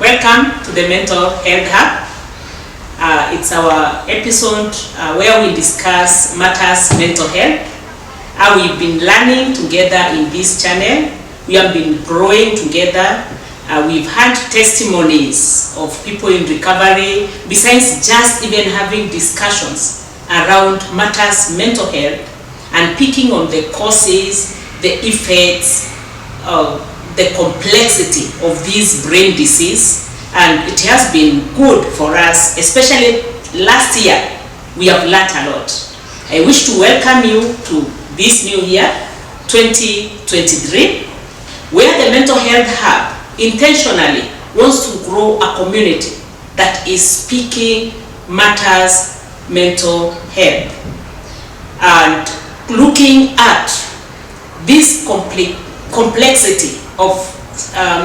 Welcome to the Mental Health Hub. It's our episode where we discuss matters mental health. How we've been learning together in this channel. We have been growing together. We've had testimonies of people in recovery, besides just even having discussions around matters mental health and picking on the causes, the effects, the complexity of this brain disease. And it has been good for us, especially last year. We have learned a lot. I wish to welcome you to this new year, 2023, where the Mental Health Hub intentionally wants to grow a community that is speaking matters mental health and looking at this complexity of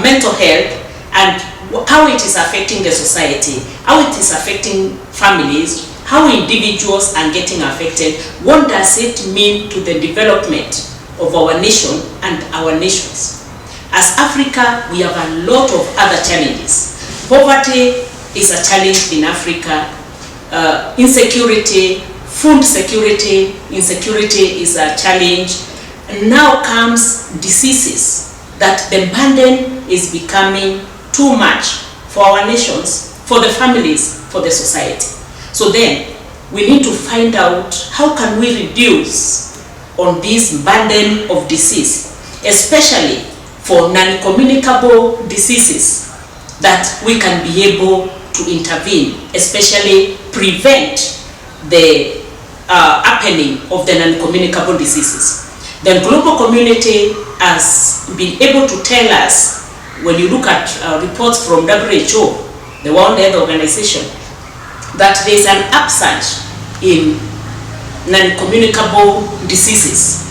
mental health and how it is affecting the society, how it is affecting families, how individuals are getting affected, what does it mean to the development of our nation and our nations. As Africa, we have a lot of other challenges. Poverty is a challenge in Africa. Insecurity, food security, insecurity is a challenge. And now comes diseases, that the burden is becoming too much for our nations, for the families, for the society. So then, we need to find out how can we reduce on this burden of disease, especially for non-communicable diseases, that we can be able to intervene, especially prevent the happening of the non-communicable diseases. The global community has been able to tell us, when you look at reports from WHO, the World Health Organization, that there is an upsurge in non-communicable diseases.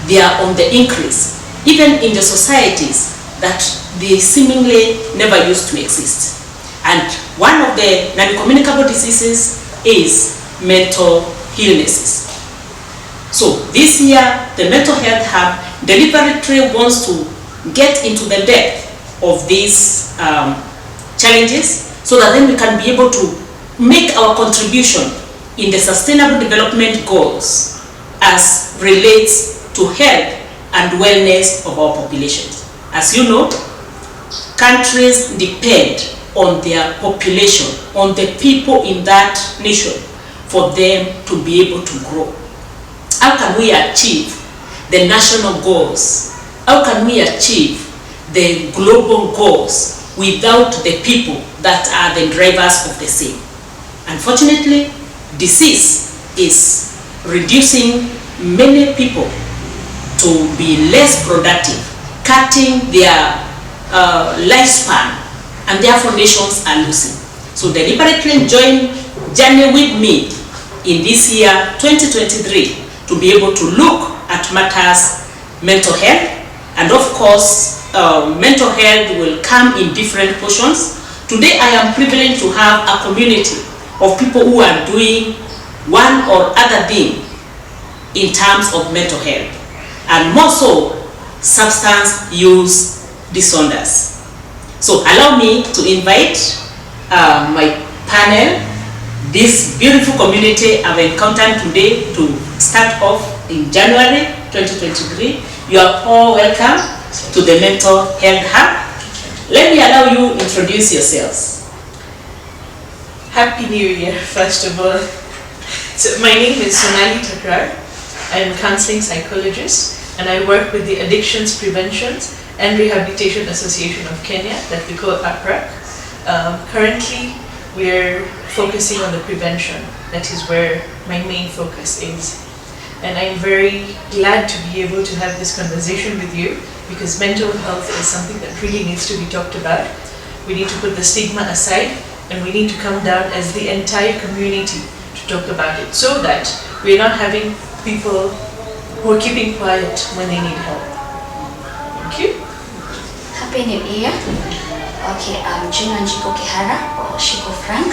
They are on the increase, even in the societies that they seemingly never used to exist. And one of the non-communicable diseases is mental illnesses. So this year, the Mental Health Hub deliberately wants to get into the depth of these challenges, so that then we can be able to make our contribution in the Sustainable Development Goals as relates to health and wellness of our populations. As you know, countries depend on their population, on the people in that nation, for them to be able to grow. How can we achieve the national goals? How can we achieve the global goals without the people that are the drivers of the same? Unfortunately, disease is reducing many people to be less productive, cutting their lifespan, and therefore nations are losing. So deliberately journey with me in this year 2023 to be able to look at matters mental health. And of course, mental health will come in different portions. Today I am privileged to have a community of people who are doing one or other thing in terms of mental health, and more so substance use disorders. So allow me to invite my panel, this beautiful community I've encountered today, to start off in January 2023. You are all welcome to the Mental Health Hub. Let me allow you introduce yourselves. Happy New Year, first of all. So my name is Sonali Takrar. I am a counseling psychologist, and I work with the Addictions Prevention and Rehabilitation Association of Kenya, that we call APRAC. Currently, we're focusing on the prevention. That is where my main focus is. And I'm very glad to be able to have this conversation with you, because mental health is something that really needs to be talked about. We need to put the stigma aside, and we need to come down as the entire community to talk about it, so that we're not having people who are keeping quiet when they need help. Thank you. Happy New Year. Okay, I'm Gina Njiko Kihara, or Shiko Frank.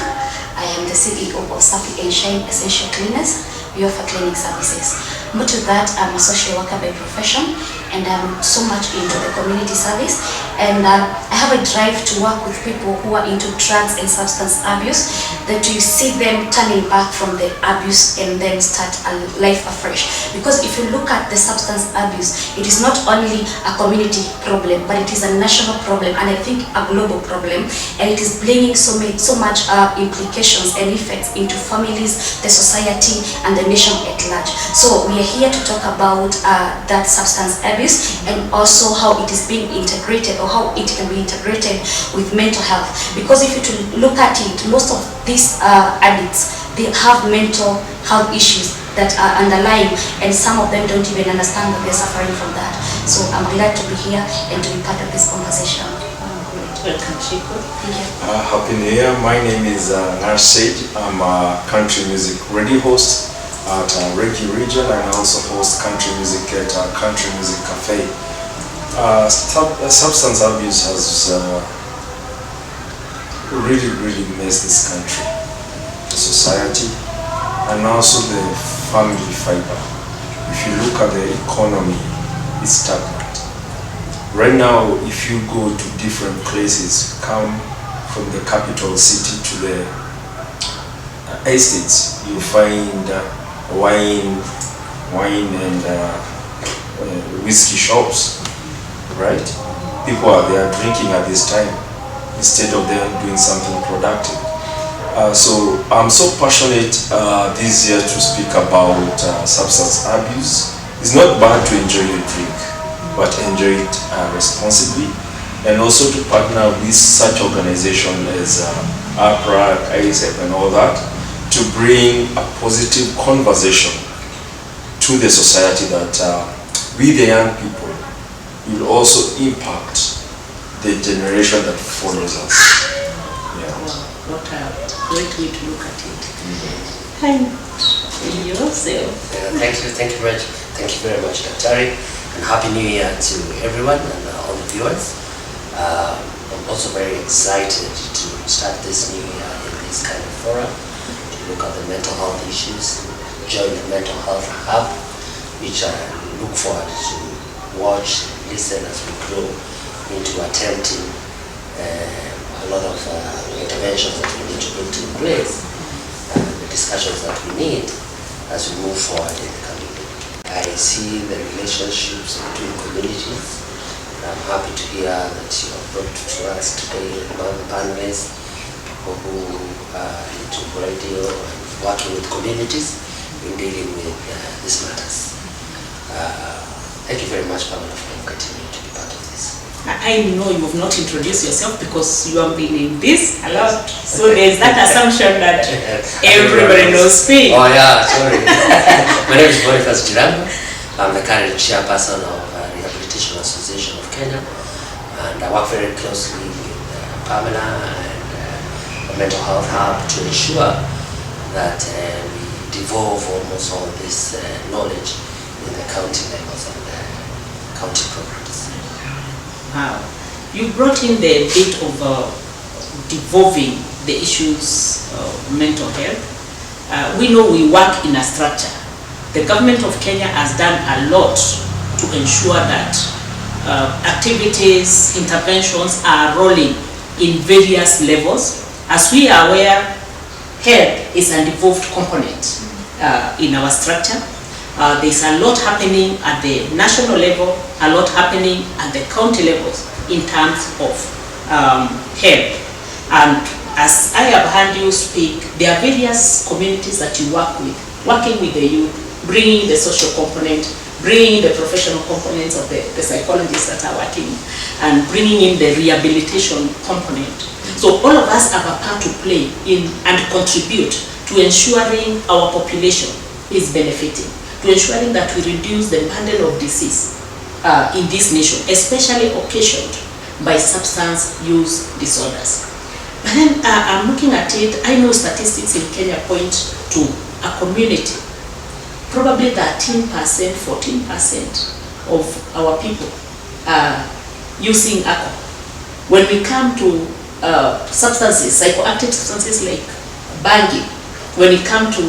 I am the CEO of Safi and Shine Essential Cleaners. We offer cleaning services. More to that, I'm a social worker by profession, and I'm so much into the community service and I have a drive to work with people who are into drugs and substance abuse, that you see them turning back from the abuse and then start a life afresh. Because if you look at the substance abuse, it is not only a community problem, but it is a national problem, and I think a global problem, and it is bringing so much implications and effects into families, the society, and the nation at large. So we are here to talk about that substance abuse, and also how it is being integrated, or how it can be integrated with mental health. Because if you look at it, most of these addicts, they have mental health issues that are underlying, and some of them don't even understand that they're suffering from that. So I'm glad to be here and to be part of this conversation. Welcome, Chico. Thank you. Happy New Year. My name is Narsaid. I'm a country music radio host at Reggae Region, and I also host country music at Country Music Cafe. Substance abuse has really messed this country, the society, and also the family fiber. If you look at the economy, it's stagnant. Right now, if you go to different places, come from the capital city to the estates, you find wine and whiskey shops, right? People are there drinking at this time instead of them doing something productive. So I'm so passionate this year to speak about substance abuse. It's not bad to enjoy a drink, but enjoy it responsibly, and also to partner with such organizations as APRA, ISF, and all that, to bring a positive conversation to the society that we, the young people, will also impact the generation that follows us. Yeah. Wow, what a great way to look at it. And yourself. Thank you very much, Daktari, and Happy New Year to everyone and all the viewers. I'm also very excited to start this new year in this kind of forum, to look at the mental health issues, join the mental health hub, which I look forward to watch, listen as we grow into attempting a lot of interventions that we need to put in place, the discussions that we need as we move forward in the coming day. I see the relationships between communities. I'm happy to hear that you have brought to us today among the panelists who are into radio and working with communities in dealing with these matters. Thank you very much, Pamela, for continuing to be part of this. I know you have not introduced yourself because you have been in this a lot. So there's that assumption that everybody knows me. Oh yeah, sorry. My name is Boniface Jiranga. I'm the current chairperson of Rehabilitation Association of Kenya, and I work very closely with Pamela and the Mental Health Hub to ensure that we devolve almost all this knowledge in the county levels and the county programs. Wow. You brought in the bit of devolving the issues of mental health. We know we work in a structure. The government of Kenya has done a lot to ensure that activities, interventions are rolling in various levels. As we are aware, health is a devolved component in our structure. There's a lot happening at the national level, a lot happening at the county levels in terms of health. And as I have heard you speak, there are various communities that you work with, working with the youth, bringing the social component, bringing the professional components of the psychologists that are working, and bringing in the rehabilitation component. So all of us have a part to play in and contribute to ensuring our population is benefiting, to ensuring that we reduce the burden of disease in this nation, especially occasioned by substance use disorders. But then I'm looking at it, I know statistics in Kenya point to a community, probably 13%, 14% of our people are using alcohol. When we come to substances, psychoactive substances like banging, when it comes to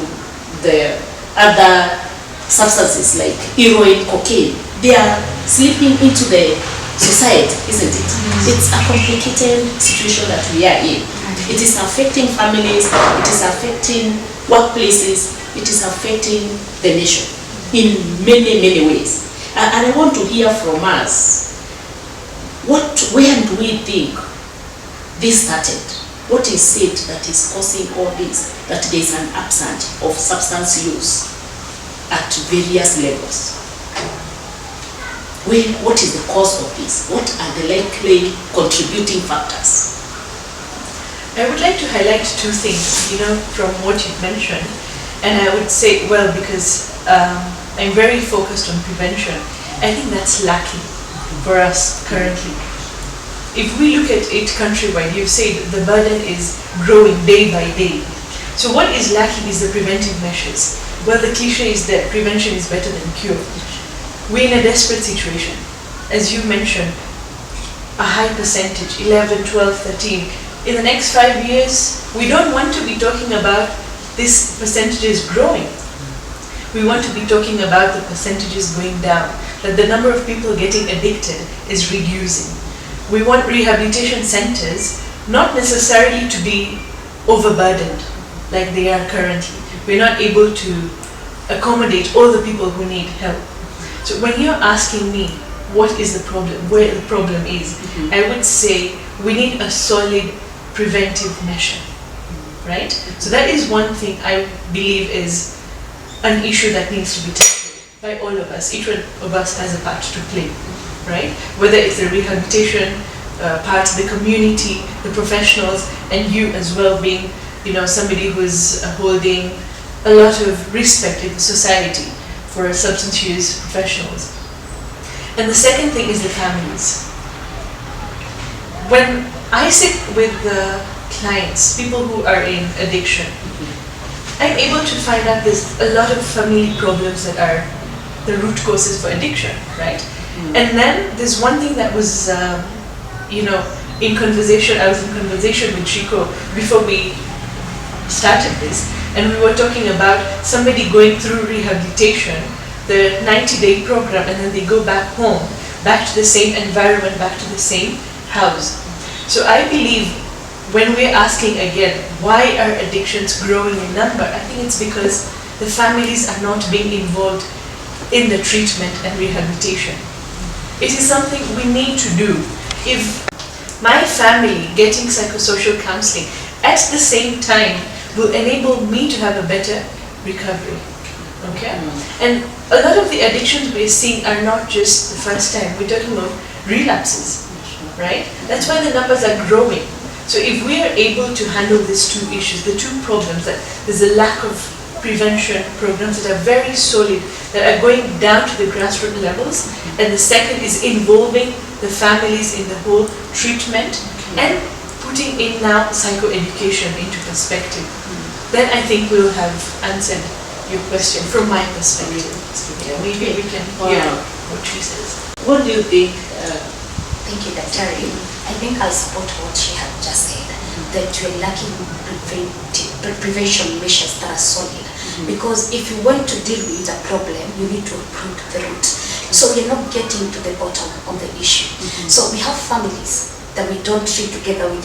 the other substances like heroin, cocaine, they are slipping into the society, isn't it? It's a complicated situation that we are in. It is affecting families, it is affecting workplaces, it is affecting the nation in many, many ways. And I want to hear from us, where do we think this started? What is it that is causing all this? That there is an absence of substance use at various levels. What is the cause of this? What are the likely contributing factors? I would like to highlight two things, from what you've mentioned. And I would say, well, because I'm very focused on prevention, I think that's lacking for us currently. If we look at it countrywide, you've said the burden is growing day by day. So what is lacking is the preventive measures. Well, the cliche is that prevention is better than cure. We're in a desperate situation. As you mentioned, a high percentage, 11, 12, 13. In the next 5 years, we don't want to be talking about this percentages growing. We want to be talking about the percentages going down, that the number of people getting addicted is reducing. We want rehabilitation centers not necessarily to be overburdened like they are currently. We're not able to accommodate all the people who need help. So when you're asking me what is the problem, where the problem is, I would say we need a solid preventive measure, right? So that is one thing I believe is an issue that needs to be tackled by all of us. Each one of us has a part to play, right? Whether it's the rehabilitation part, the community, the professionals, and you as well being, somebody who's holding a lot of respect in the society for substance use professionals. And the second thing is the families. When I sit with the clients, people who are in addiction, I'm able to find out there's a lot of family problems that are the root causes for addiction, right? And then there's one thing that was, in conversation, I was in conversation with Chico before we started this, and we were talking about somebody going through rehabilitation, the 90-day program, and then they go back home, back to the same environment, back to the same house. So I believe when we're asking again, why are addictions growing in number? I think it's because the families are not being involved in the treatment and rehabilitation. It is something we need to do. If my family getting psychosocial counseling at the same time will enable me to have a better recovery. Okay? And a lot of the addictions we're seeing are not just the first time. We're talking about relapses, right? That's why the numbers are growing. So if we are able to handle these two issues, the two problems, that there's a lack of prevention programs that are very solid, that are going down to the grassroots levels, and the second is involving the families in the whole treatment and putting in now psychoeducation into perspective, then I think we'll have answered your question from my perspective. Yeah, maybe we can hear what she says. What do you think? Thank you, Dr. I think I'll support what she had just said, that we're lacking prevention measures that are solid. Because if you want to deal with a problem, you need to uproot the root. So we're not getting to the bottom of the issue. So we have families that we don't treat together with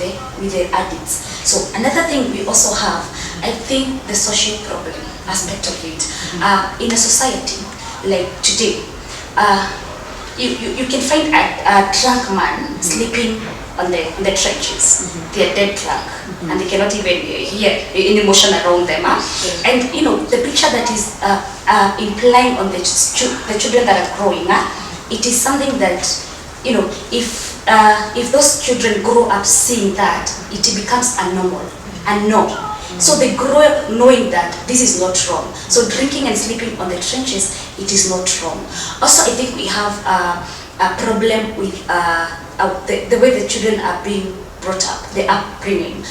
the addicts. So another thing we also have, I think, the social problem aspect of it. In a society like today, you can find a drunk man sleeping on the trenches. They are dead drunk, and they cannot even hear any emotion around them. And the picture that is implying on the children that are growing up, it is something that if those children grow up seeing that, it becomes a normal, a norm. So they grow up knowing that this is not wrong. So drinking and sleeping on the trenches, it is not wrong. Also, I think we have a problem with the way the children are being brought up, the upbringing.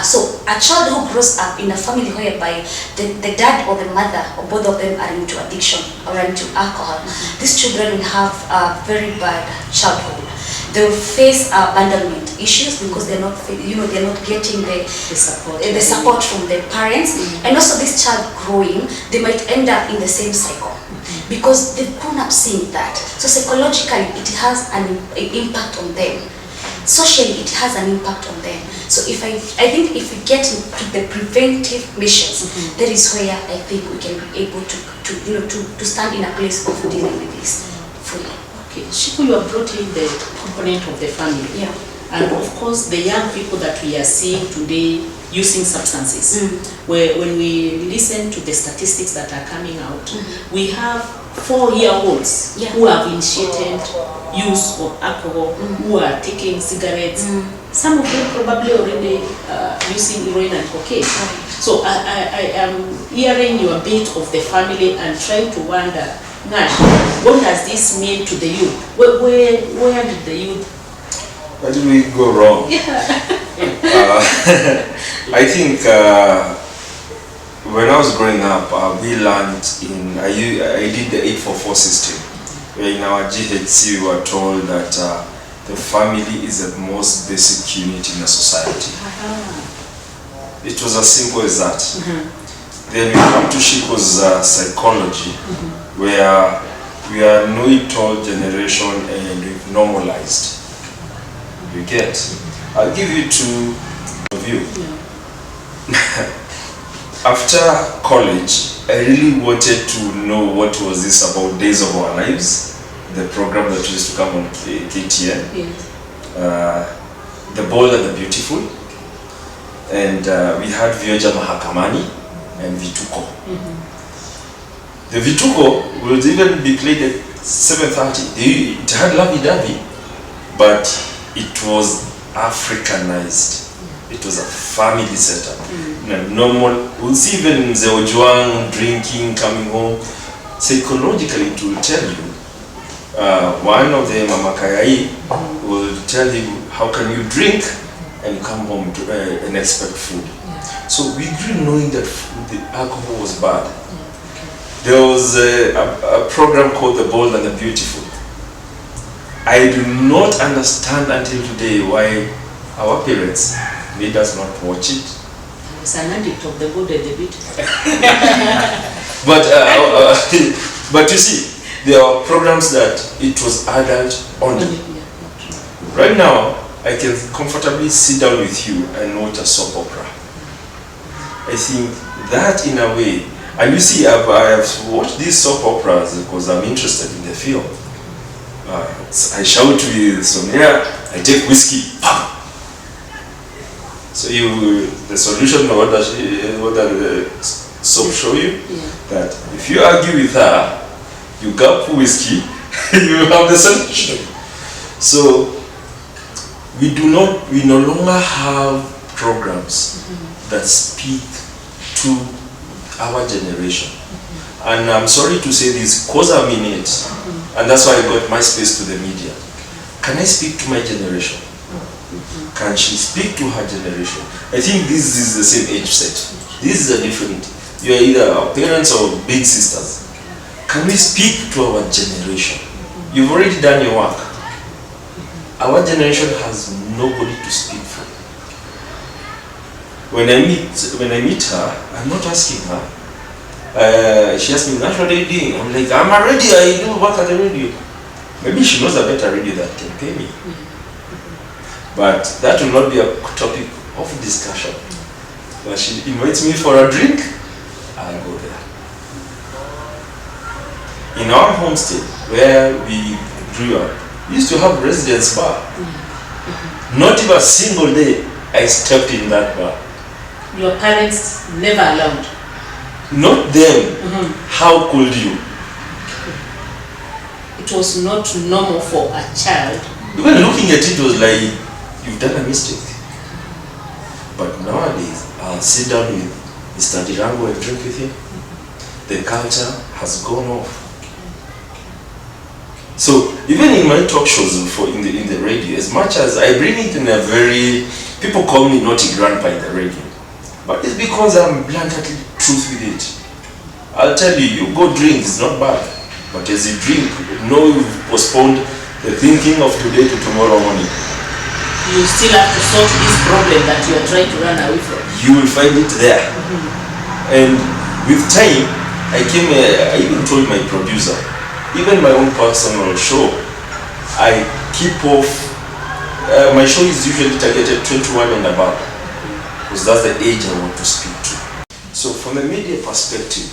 So a child who grows up in a family whereby the dad or the mother or both of them are into addiction or into alcohol, these children will have a very bad childhood. They will face abandonment issues because they're not getting the support from their parents, and also this child growing, they might end up in the same cycle. because they've grown up seeing that. So psychologically, it has an impact on them. Socially, it has an impact on them. So I think if we get to the preventive measures, that is where I think we can be able to stand in a place of dealing with this fully. Okay, Shiku, you have brought in the component of the family. Yeah. And of course, the young people that we are seeing today using substances. When we listen to the statistics that are coming out, we have 4-year-olds who have initiated use of alcohol, who are taking cigarettes. Some of them probably already using heroin and cocaine. So I am hearing your bit of the family and trying to wonder, Nash, what does this mean to the youth? Where did the youth? Where did we go wrong? I think when I was growing up, we learned I did the 844 system, where in our GHC we were told that the family is the most basic unit in a society. It was as simple as that. Then we come to Shiko's psychology, where we are know-it-all generation and we've normalized. You get? I'll give you two of you. After college, I really wanted to know what was this about Days of Our Lives, the program that used to come on KTN. The Bold and the Beautiful. And we had Vioja Mahakamani and Vituko. The Vituko would even be played at 7:30. It had lovey-dovey, but it was Africanized. It was a family setup. Normal, we'll see even Zeojuang drinking, coming home. Psychologically, it will tell you. One of the Mamakayai will tell you, how can you drink and come home to, and expect food? So we grew knowing that the alcohol was bad. There was a program called The Bold and the Beautiful. I do not understand until today why our parents made us not watch it. I was an addict of The Bold and the Beautiful. But you see, there are programs that it was adult only. Right now, I can comfortably sit down with you and watch a soap opera. I think that in a way, and you see, I have watched these soap operas because I'm interested in the film. I shout with Sonia, I take whiskey, pam! So the solution, what does the soap show you? That if you argue with her, you gulp whiskey, you have the solution. So we no longer have programs that speak to our generation. And I'm sorry to say this because I'm in it, and that's why I got my space to the media. Can I speak to my generation? Can she speak to her generation? I think this is the same age set. This is a different. You are either our parents or big sisters. Can we speak to our generation? You've already done your work. Our generation has nobody to speak for. When I meet her, I'm not asking her. She asks me, "Nash, what are you doing?" I'm like, "I'm a radio. I do work at the radio." Maybe she knows a better radio that can pay me. But that will not be a topic of discussion. When she invites me for a drink, I'll go there. In our homestead, where we grew up, we used to have residence bar. Not even a single day I stepped in that bar. Your parents never allowed? Not them. How could you? It was not normal for a child. Even looking at it was like, you've done a mistake. But nowadays, I'll sit down with Mr. Dirango and drink with him. The culture has gone off. So even in my talk shows in the radio, as much as I bring it in a very, people call me naughty grandpa in the radio, but it's because I'm bluntly truth with it. I'll tell you, you go drink, it's not bad, but as you drink, you've postponed the thinking of today to tomorrow morning. You still have to solve this problem that you are trying to run away from. You will find it there. And with time, I even told my producer, even my own personal show, I keep off, my show is usually targeted 21 and above, because that's the age I want to speak to. So from a media perspective,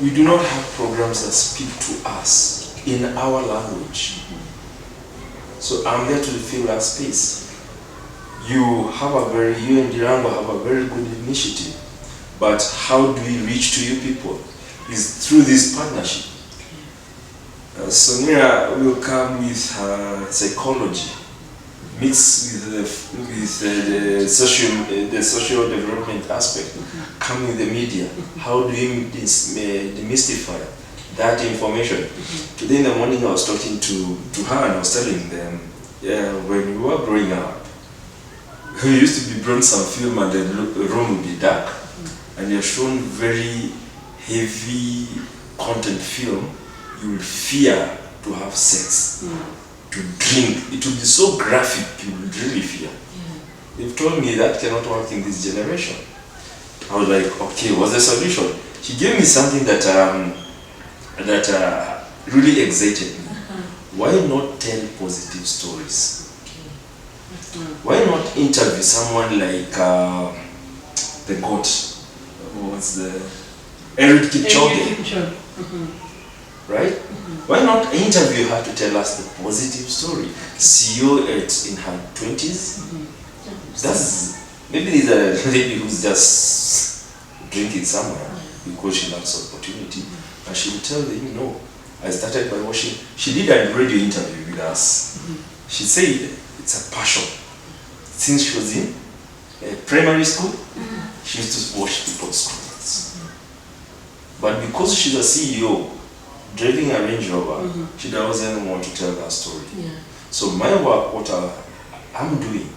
we do not have programs that speak to us in our language. So I'm there to fill that space. You and Dirango have a very good initiative, but how do we reach to you people? Is through this partnership. Sonia will come with psychology, mixed with the social development aspect, come with the media. How do you demystify that information? Today in the morning I was talking to her and I was telling them, when we were growing up, we used to be bronze on film and the room would be dark, and you're shown very heavy content film, you will fear to have sex, to drink. It will be so graphic, you will really fear. They've told me that cannot work in this generation. I was like, okay, what's the solution? She gave me something that really excited me. Why not tell positive stories? Why not interview someone like the GOAT? What's the Eric Kipchoge? Right? Why not interview her to tell us the positive story? CEO in her 20s. Maybe there's a lady who's just drinking somewhere because she lacks opportunity, and she will tell them, no, I started by watching. She did a radio interview with us. She said it's a passion. Since she was in primary school, she used to watch people's comments. But because she's a CEO, driving a Range Rover, she doesn't want to tell that story. So my work, what I'm doing,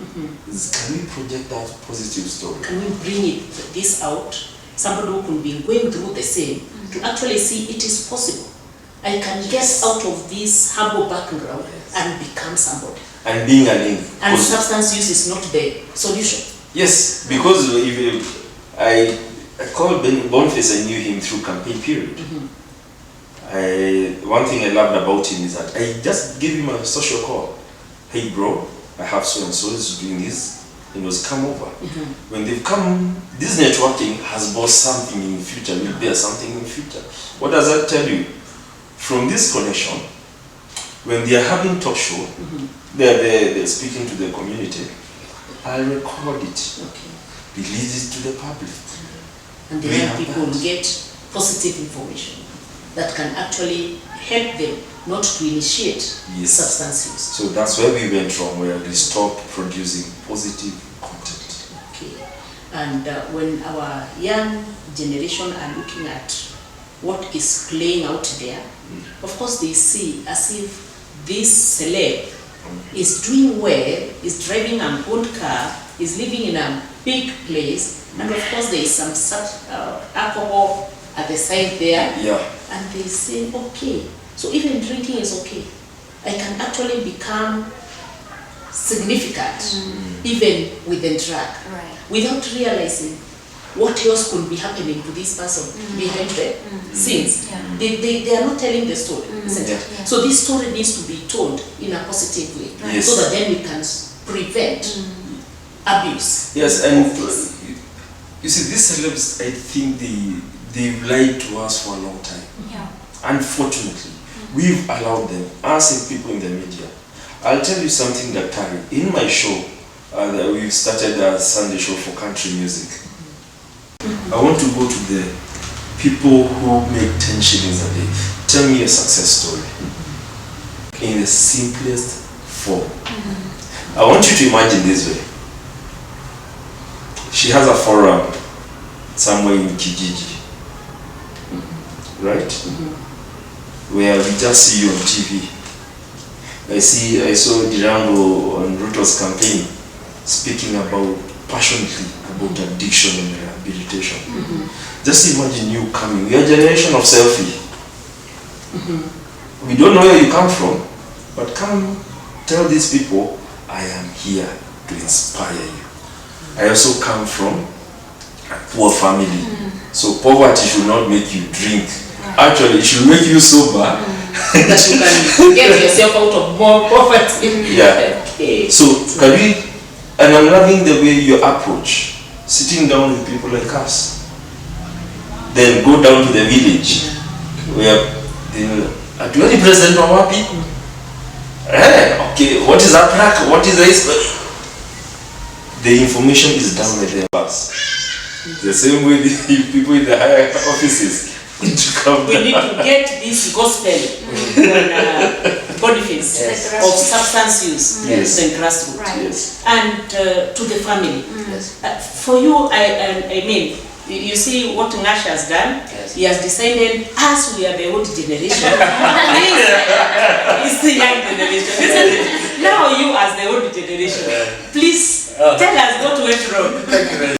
is can we project that positive story? Can we bring this out? Somebody who could be going through the same, to actually see it is possible. I can get out of this humble background and become somebody. And being a link. And substance use is not the solution. Yes, because if I called Boniface, I knew him through campaign period. One thing I loved about him is that I just gave him a social call. Hey bro, I have so and so is doing this. He was come over. When they've come, this networking has brought something in the future, will bear something in the future. What does that tell you? From this connection, when they are having talk show, they're speaking to the community, I record it, release it to the public. And then people will get positive information that can actually help them not to initiate substance use. So that's where we went from, where we stopped producing positive content. Okay. And when our young generation are looking at what is playing out there, of course they see as if this celeb is doing well, is driving a good car, is living in a big place, and of course there is some alcohol at the side there, and they say, okay, so even drinking is okay. I can actually become significant even with the drug, without realizing what else could be happening to this person behind the scenes. They are not telling the story, isn't it? So this story needs to be told in a positive way, so that then we can prevent abuse. Yes, and you see, these celebs, I think they've lied to us for a long time. Unfortunately, we've allowed them, us and people in the media. I'll tell you something, Daktari. In my show, we've started a Sunday show for country music. I want to go to the people who make 10 shillings a day. Tell me a success story in the simplest form. I want you to imagine this way. She has a forum somewhere in Kijiji, right? Where we just see you on TV. I saw Dirango on Ruto's campaign speaking passionately about addiction and rehabilitation. Just imagine you coming. We are a generation of selfie. We don't know where you come from, but come tell these people, I am here to inspire you. I also come from a poor family. So poverty should not make you drink. Actually, it should make you sober. That you can get yourself out of more poverty. Yeah. Okay. So can we, and I'm loving the way you approach, sitting down with people like us. Then go down to the village where do you represent Wapi? Okay, what is that track? What is this? The information is down at the bus. The same way the people in the higher offices need to come We down. need to get this gospel on benefits Yes. of substance use Yes. to the grassroots. Right. Yes. And to the family. Yes. For you, I mean, you see what Nash has done. Yes. He has decided us, we are the old generation. Please, it's the young generation, isn't it? Now you as the old generation, please tell us what went wrong. Thank you very much.